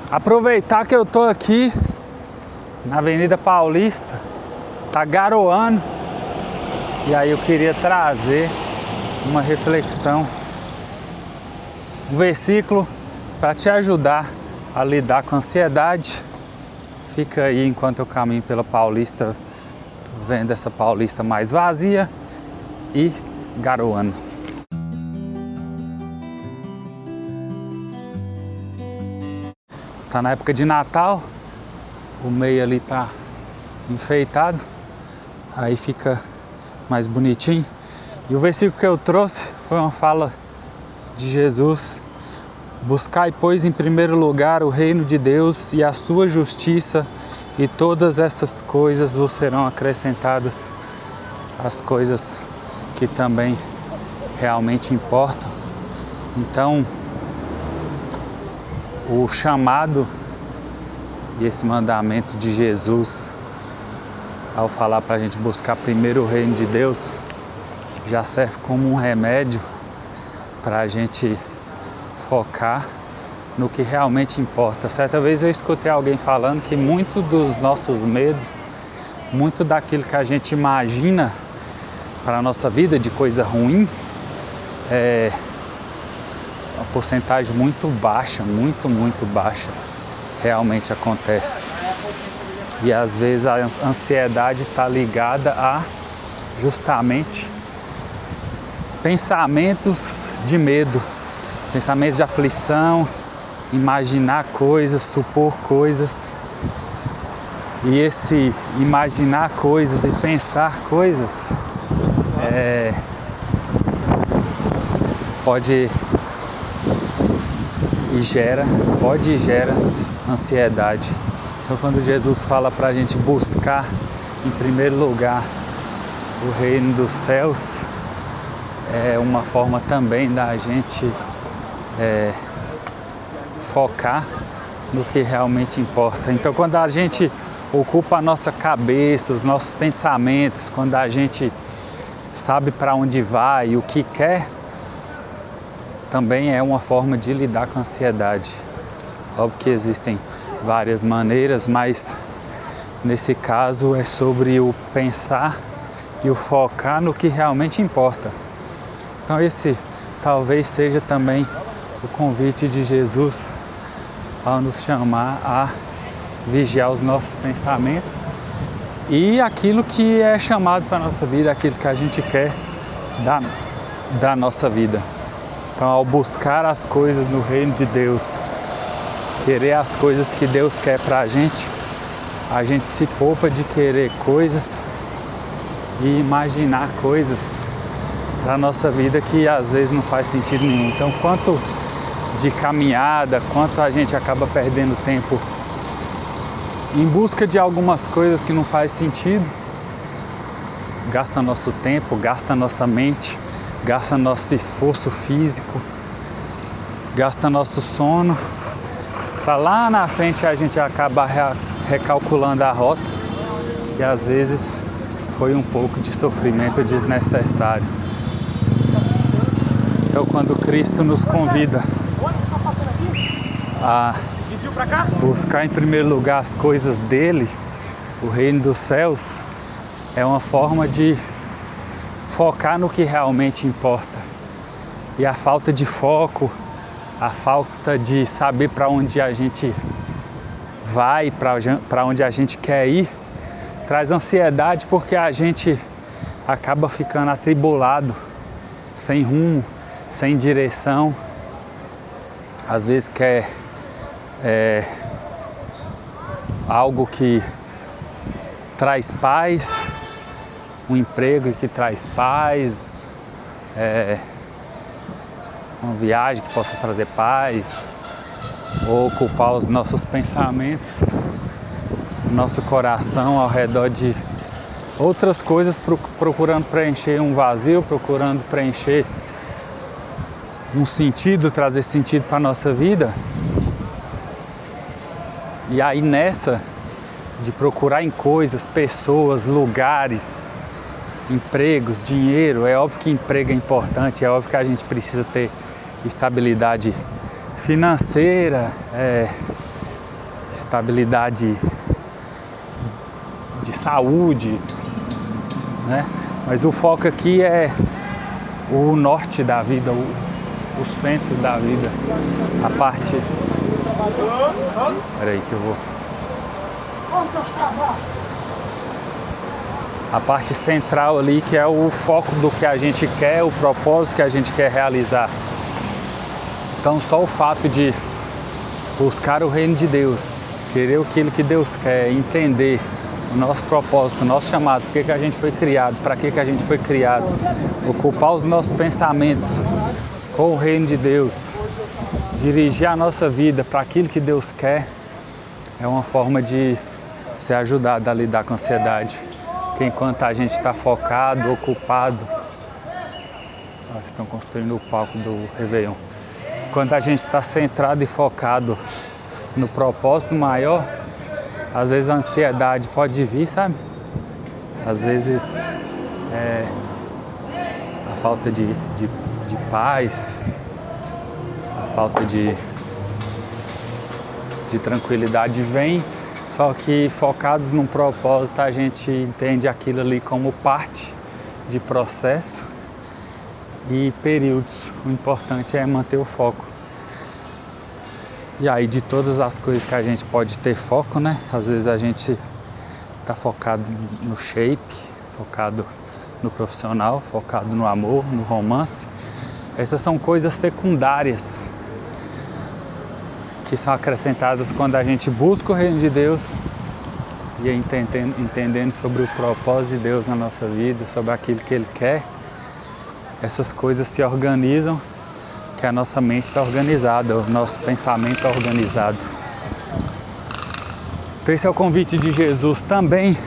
Aproveitar que eu tô aqui na Avenida Paulista, tá garoando, e aí eu queria trazer uma reflexão, um versículo para te ajudar a lidar com a ansiedade. Fica aí enquanto eu caminho pela Paulista, vendo essa Paulista mais vazia e garoando. Tá na época de Natal, o meio ali tá enfeitado, aí fica mais bonitinho. E o versículo que eu trouxe foi uma fala de Jesus: buscai, pois, em primeiro lugar o reino de Deus e a sua justiça, e todas essas coisas vos serão acrescentadas, as coisas que também realmente importam. Então, o chamado e esse mandamento de Jesus, ao falar para a gente buscar primeiro o reino de Deus, já serve como um remédio para a gente focar no que realmente importa. Certa vez eu escutei alguém falando que muito dos nossos medos, muito daquilo que a gente imagina para a nossa vida de coisa ruim, é uma porcentagem muito baixa, muito baixa, realmente acontece. E às vezes a ansiedade está ligada a justamente pensamentos de medo, pensamentos de aflição, imaginar coisas, supor coisas. E esse imaginar coisas e pensar coisas pode e gera ansiedade. Então, quando Jesus fala para a gente buscar em primeiro lugar o reino dos céus, é uma forma também da gente focar no que realmente importa. Então, quando a gente ocupa a nossa cabeça, os nossos pensamentos, quando a gente sabe para onde vai e o que quer, também é uma forma de lidar com a ansiedade. Óbvio que existem várias maneiras, mas nesse caso é sobre o pensar e o focar no que realmente importa. Então esse talvez seja também o convite de Jesus ao nos chamar a vigiar os nossos pensamentos e aquilo que é chamado para a nossa vida, aquilo que a gente quer da nossa vida. Então, ao buscar as coisas no reino de Deus, querer as coisas que Deus quer para a gente se poupa de querer coisas e imaginar coisas para a nossa vida que às vezes não faz sentido nenhum. Então, quanto de caminhada, quanto a gente acaba perdendo tempo em busca de algumas coisas que não faz sentido, gasta nosso tempo, gasta nossa mente, gasta nosso esforço físico, gasta nosso sono, para lá na frente a gente acaba recalculando a rota e às vezes foi um pouco de sofrimento desnecessário. Então, quando Cristo nos convida a buscar em primeiro lugar as coisas dele, o reino dos céus, é uma forma de focar no que realmente importa. E a falta de foco, a falta de saber para onde a gente vai, para onde a gente quer ir, traz ansiedade, porque a gente acaba ficando atribulado, sem rumo, sem direção. Às vezes quer algo que traz paz, um emprego que traz paz, uma viagem que possa trazer paz, ou ocupar os nossos pensamentos, o nosso coração ao redor de outras coisas, procurando preencher um vazio, procurando preencher um sentido, trazer sentido para a nossa vida. E aí nessa de procurar em coisas, pessoas, lugares, empregos, dinheiro, é óbvio que emprego é importante, é óbvio que a gente precisa ter estabilidade financeira, estabilidade de saúde, né? Mas o foco aqui é o norte da vida, o centro da vida, a parte... Peraí que eu vou... A parte central ali, que é o foco do que a gente quer, o propósito que a gente quer realizar. Então só o fato de buscar o reino de Deus, querer aquilo que Deus quer, entender o nosso propósito, o nosso chamado, por que a gente foi criado, para que a gente foi criado, ocupar os nossos pensamentos com o reino de Deus, dirigir a nossa vida para aquilo que Deus quer, é uma forma de ser ajudado a lidar com a ansiedade. Porque enquanto a gente está focado, ocupado, estão construindo o palco do Réveillon. Quando a gente está centrado e focado no propósito maior, às vezes a ansiedade pode vir, sabe? Às vezes a falta de paz, a falta de tranquilidade vem, só que focados num propósito a gente entende aquilo ali como parte de processo e períodos. O importante é manter o foco. E aí de todas as coisas que a gente pode ter foco, né? Às vezes a gente tá focado no shape, focado no profissional, focado no amor, no romance. Essas são coisas secundárias que são acrescentadas quando a gente busca o reino de Deus e entendendo sobre o propósito de Deus na nossa vida, sobre aquilo que Ele quer. Essas coisas se organizam, que a nossa mente está organizada, o nosso pensamento está organizado. Então esse é o convite de Jesus também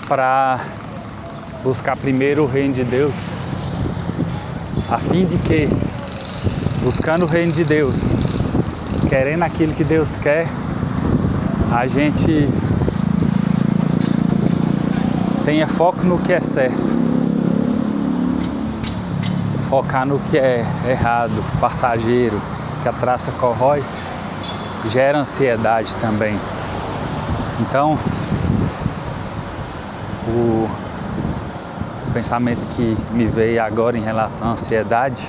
para buscar primeiro o reino de Deus, a fim de que, buscando o reino de Deus, querendo aquilo que Deus quer, a gente tenha foco no que é certo, focar no que é errado, passageiro, que a traça corrói, gera ansiedade também. Então, o pensamento que me veio agora em relação à ansiedade,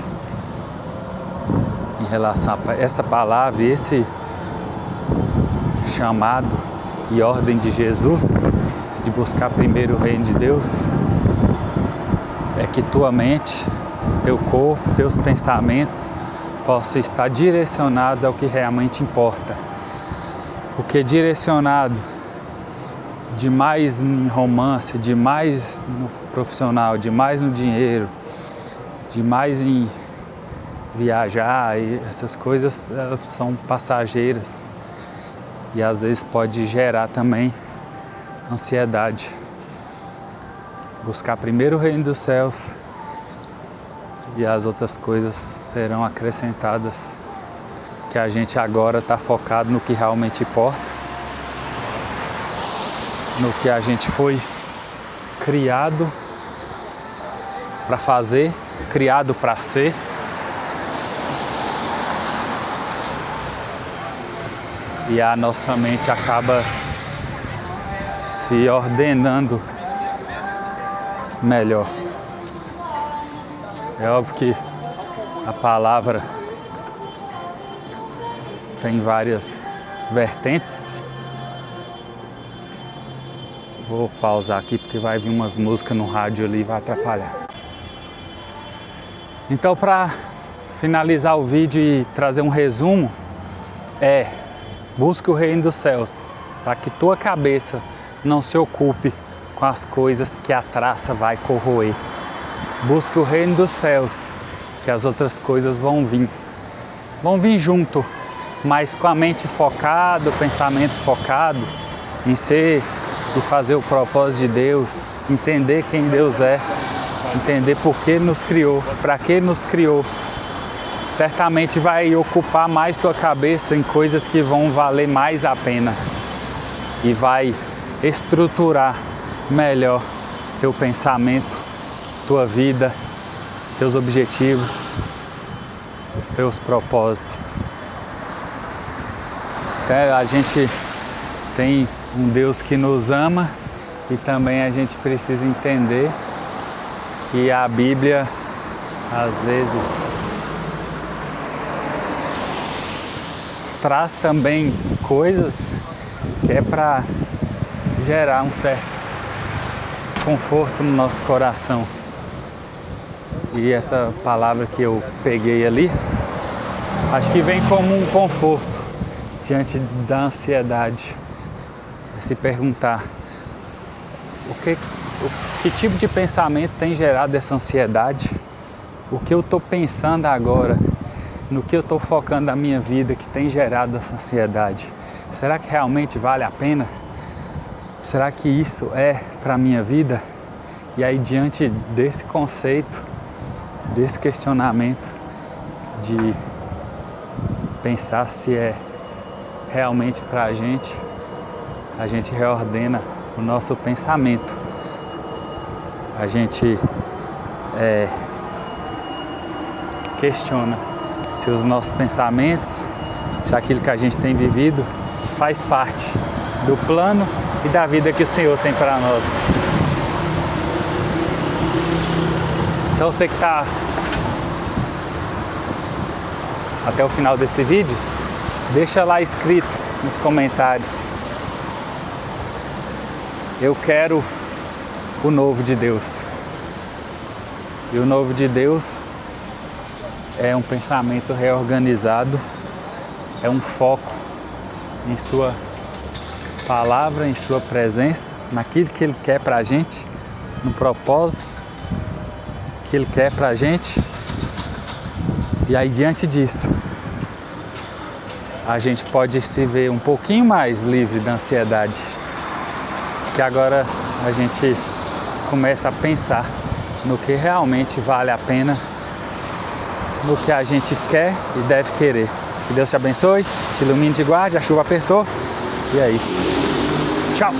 em relação a essa palavra e esse chamado e ordem de Jesus de buscar primeiro o reino de Deus, é que tua mente, teu corpo, teus pensamentos possam estar direcionados ao que realmente importa. Porque direcionado demais em romance, demais no profissional, demais no dinheiro, demais em viajar, e essas coisas são passageiras e às vezes pode gerar também ansiedade. Buscar primeiro o reino dos céus e as outras coisas serão acrescentadas, que a gente agora está focado no que realmente importa, no que a gente foi criado para fazer, criado para ser. E a nossa mente acaba se ordenando melhor. É óbvio que a palavra tem várias vertentes. Vou pausar aqui porque vai vir umas músicas no rádio ali e vai atrapalhar. Então, para finalizar o vídeo e trazer um resumo, busque o reino dos céus, para que tua cabeça não se ocupe com as coisas que a traça vai corroer. Busque o reino dos céus, que as outras coisas vão vir junto, mas com a mente focada, o pensamento focado em ser e fazer o propósito de Deus, entender quem Deus é, entender por que nos criou, para que nos criou. Certamente vai ocupar mais tua cabeça em coisas que vão valer mais a pena e vai estruturar melhor teu pensamento, tua vida, teus objetivos, os teus propósitos. Então a gente tem um Deus que nos ama e também a gente precisa entender que a Bíblia, às vezes, traz também coisas que é para gerar um certo conforto no nosso coração. E essa palavra que eu peguei ali, acho que vem como um conforto diante da ansiedade. É se perguntar que tipo de pensamento tem gerado essa ansiedade? O que eu estou pensando agora? No que eu estou focando a minha vida que tem gerado essa ansiedade? Será que realmente vale a pena? Será que isso é para a minha vida? E aí, diante desse conceito, desse questionamento, de pensar se é realmente para a gente reordena o nosso pensamento. A gente questiona se os nossos pensamentos, se aquilo que a gente tem vivido faz parte do plano e da vida que o Senhor tem para nós. Então você que está até o final desse vídeo, deixa lá escrito nos comentários: eu quero o novo de Deus. E o novo de Deus é um pensamento reorganizado, é um foco em sua palavra, em sua presença, naquilo que Ele quer pra gente, no propósito que Ele quer pra gente. E aí, diante disso, a gente pode se ver um pouquinho mais livre da ansiedade, que agora a gente começa a pensar no que realmente vale a pena, no que a gente quer e deve querer. Que Deus te abençoe, te ilumine, te guarde, a chuva apertou e é isso. Tchau!